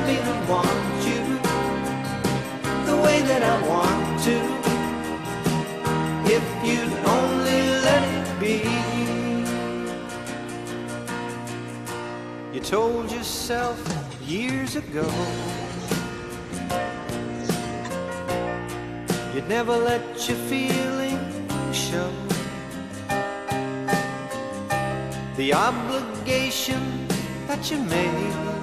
me to want you the way that I want to, if you'd only let it be. You told yourself years ago you'd never let your feelings show. The obligation that you made